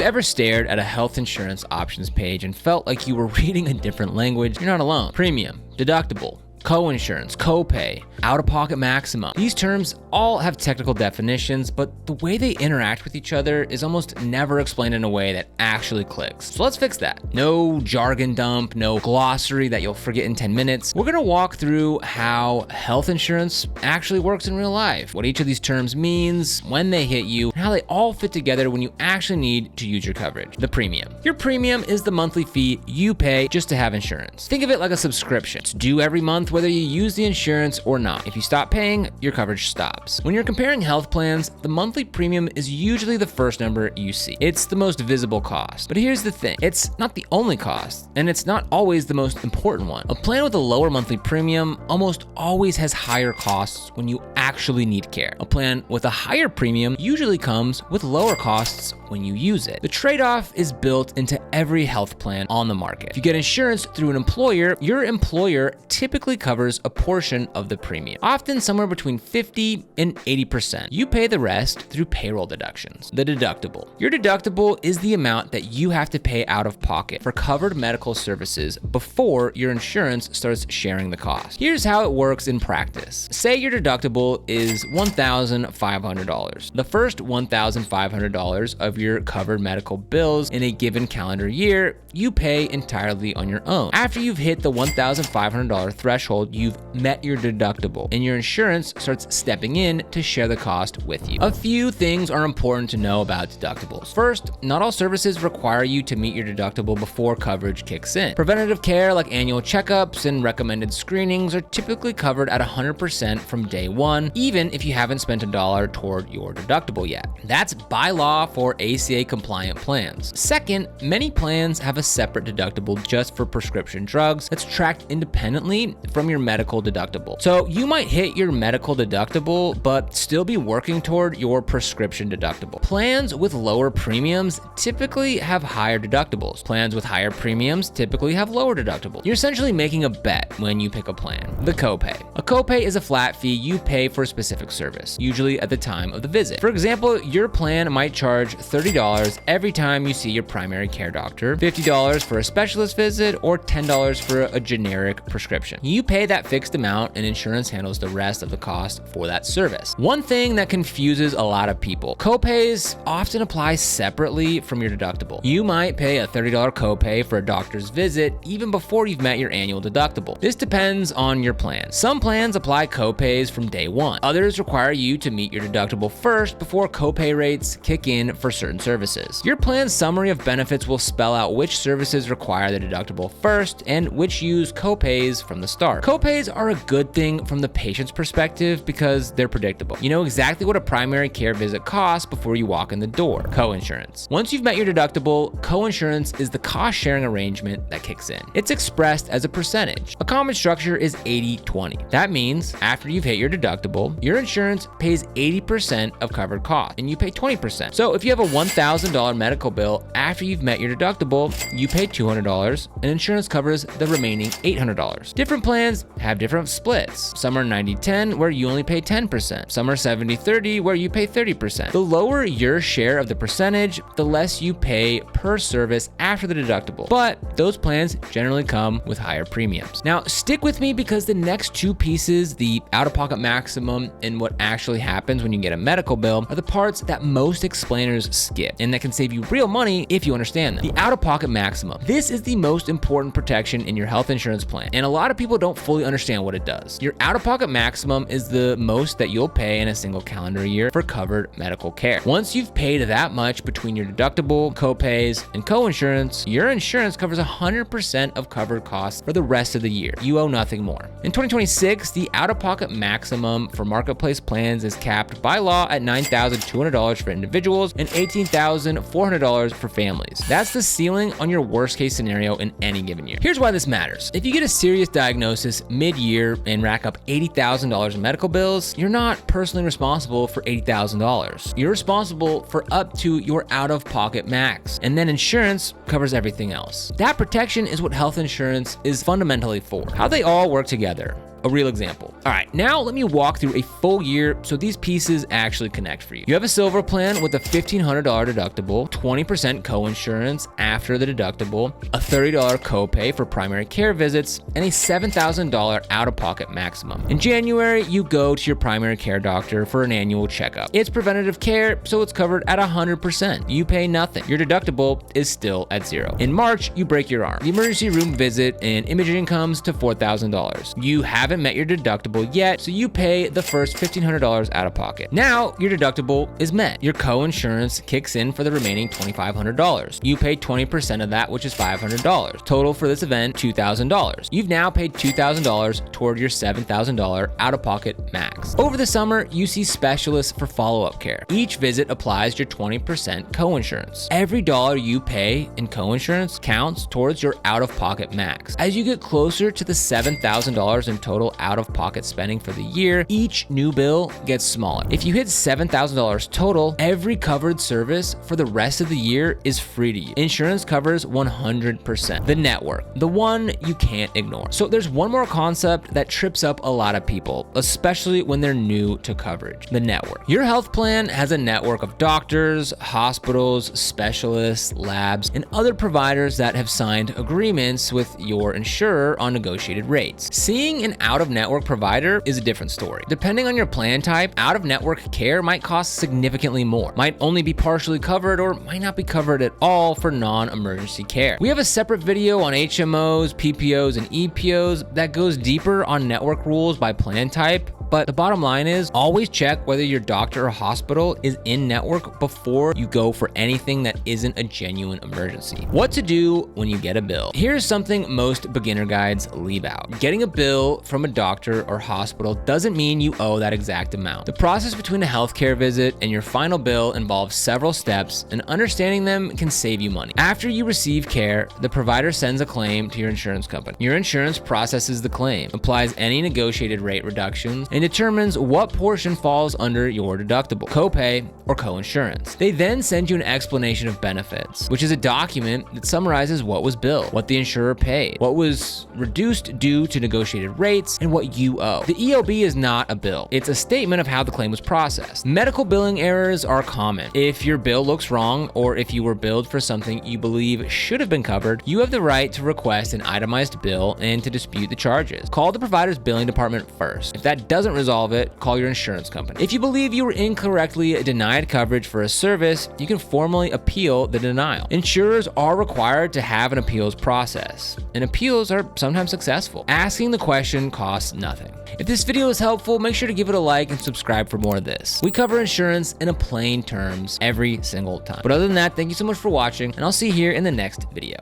you've ever stared at a health insurance options page and felt like you were reading a different language, you're not alone. Premium, deductible, coinsurance, copay, out-of-pocket maximum. These terms all have technical definitions, but the way they interact with each other is almost never explained in a way that actually clicks. So let's fix that. No jargon dump, no glossary that you'll forget in 10 minutes. We're gonna walk through how health insurance actually works in real life, what each of these terms means, when they hit you, and how they all fit together when you actually need to use your coverage. The premium. Your premium is the monthly fee you pay just to have insurance. Think of it like a subscription. It's due every month whether you use the insurance or not. If you stop paying, your coverage stops. When you're comparing health plans, the monthly premium is usually the first number you see. It's the most visible cost. But here's the thing, it's not the only cost, and it's not always the most important one. A plan with a lower monthly premium almost always has higher costs when you actually need care. A plan with a higher premium usually comes with lower costs when you use it. The trade-off is built into every health plan on the market. If you get insurance through an employer, your employer typically covers a portion of the premium, often somewhere between 50 and 80%. You pay the rest through payroll deductions. The deductible. Your deductible is the amount that you have to pay out of pocket for covered medical services before your insurance starts sharing the cost. Here's how it works in practice. Say your deductible is $1,500. The first $1,500 of your covered medical bills in a given calendar year, you pay entirely on your own. After you've hit the $1,500 threshold, you've met your deductible, and your insurance starts stepping in to share the cost with you. A few things are important to know about deductibles. First, not all services require you to meet your deductible before coverage kicks in. Preventative care like annual checkups and recommended screenings are typically covered at 100% from day one, even if you haven't spent a dollar toward your deductible yet. That's by law for ACA compliant plans. Second, many plans have a separate deductible just for prescription drugs that's tracked independently from your medical deductible. So you might hit your medical deductible, but still be working toward your prescription deductible. Plans with lower premiums typically have higher deductibles. Plans with higher premiums typically have lower deductibles. You're essentially making a bet when you pick a plan. The copay. A copay is a flat fee you pay for a specific service, usually at the time of the visit. For example, your plan might charge $30 every time you see your primary care doctor, $50 for a specialist visit, or $10 for a generic prescription. You pay that fixed amount and insurance handles the rest of the cost for that service. One thing that confuses a lot of people, copays often apply separately from your deductible. You might pay a $30 copay for a doctor's visit even before you've met your annual deductible. This depends on your plan. Some plans apply copays from day one. Others require you to meet your deductible first before copay rates kick in for certain services. Your plan's summary of benefits will spell out which services require the deductible first and which use copays from the start. Copays are a good thing from the patient's perspective because they're predictable. You know exactly what a primary care visit costs before you walk in the door. Coinsurance. Once you've met your deductible, coinsurance is the cost-sharing arrangement that kicks in. It's expressed as a percentage. A common structure is 80-20. That means after you've hit your deductible, your insurance pays 80% of covered costs and you pay 20%. So if you have a $1,000 medical bill, after you've met your deductible, you pay $200 and insurance covers the remaining $800. Different plans have different splits. Some are 90-10 where you only pay 10%. Some are 70-30 where you pay 30%. The lower your share of the percentage, the less you pay per service after the deductible. But those plans generally come with higher premiums. Now stick with me because the next two pieces, the out-of-pocket maximum and what actually happens when you get a medical bill, are the parts that most explainers skip and that can save you real money if you understand them. The out-of-pocket maximum. This is the most important protection in your health insurance plan, and a lot of people don't fully understand what it does. Your out-of-pocket maximum is the most that you'll pay in a single calendar year for covered medical care. Once you've paid that much between your deductible, copays, and coinsurance, your insurance covers 100% of covered costs for the rest of the year. You owe nothing more. In 2026, the out-of-pocket maximum for marketplace plans is capped by law at $9,200 for individuals and $18,400 for families. That's the ceiling on your worst case scenario in any given year. Here's why this matters. If you get a serious diagnosis mid-year and rack up $80,000 in medical bills, you're not personally responsible for $80,000. You're responsible for up to your out-of-pocket max, and then insurance covers everything else. That protection is what health insurance is fundamentally for. How they all work together. a real example. All right, now let me walk through a full year so these pieces actually connect for you. You have a silver plan with a $1,500 deductible, 20% coinsurance after the deductible, a $30 copay for primary care visits, and a $7,000 out-of-pocket maximum. In January, you go to your primary care doctor for an annual checkup. It's preventative care, so it's covered at 100%. You pay nothing. Your deductible is still at zero. In March, you break your arm. The emergency room visit and imaging comes to $4,000. You haven't met your deductible yet, so you pay the first $1,500 out of pocket. Now, your deductible is met. Your coinsurance kicks in for the remaining $2,500. You pay 20% of that, which is $500. Total for this event, $2,000. You've now paid $2,000 toward your $7,000 out-of-pocket max. Over the summer, you see specialists for follow-up care. Each visit applies your 20% coinsurance. Every dollar you pay in coinsurance counts towards your out-of-pocket max. As you get closer to the $7,000 in total out-of-pocket spending for the year, each new bill gets smaller. If you hit $7,000 total, every covered service for the rest of the year is free to you. Insurance covers 100%. The network, the one you can't ignore. So there's one more concept that trips up a lot of people, especially when they're new to coverage: the network. Your health plan has a network of doctors, hospitals, specialists, labs, and other providers that have signed agreements with your insurer on negotiated rates. Seeing an out-of-network provider is a different story. Depending on your plan type, out-of-network care might cost significantly more, might only be partially covered, or might not be covered at all for non-emergency care. We have a separate video on HMOs, PPOs, and EPOs that goes deeper on network rules by plan type. But the bottom line is, always check whether your doctor or hospital is in network before you go for anything that isn't a genuine emergency. What to do when you get a bill. Here's something most beginner guides leave out. Getting a bill from a doctor or hospital doesn't mean you owe that exact amount. The process between a healthcare visit and your final bill involves several steps, and understanding them can save you money. After you receive care, the provider sends a claim to your insurance company. Your insurance processes the claim, applies any negotiated rate reductions, and determines what portion falls under your deductible, copay, or coinsurance. They then send you an explanation of benefits, which is a document that summarizes what was billed, what the insurer paid, what was reduced due to negotiated rates, and what you owe. The EOB is not a bill. It's a statement of how the claim was processed. Medical billing errors are common. If your bill looks wrong, or if you were billed for something you believe should have been covered, you have the right to request an itemized bill and to dispute the charges. Call the provider's billing department first. If that doesn't resolve it, call your insurance company. If you believe you were incorrectly denied coverage for a service, you can formally appeal the denial. Insurers are required to have an appeals process, and appeals are sometimes successful. Asking the question costs nothing. If this video is helpful, make sure to give it a like and subscribe for more of this. We cover insurance in plain terms every single time. But other than that, thank you so much for watching, and I'll see you here in the next video.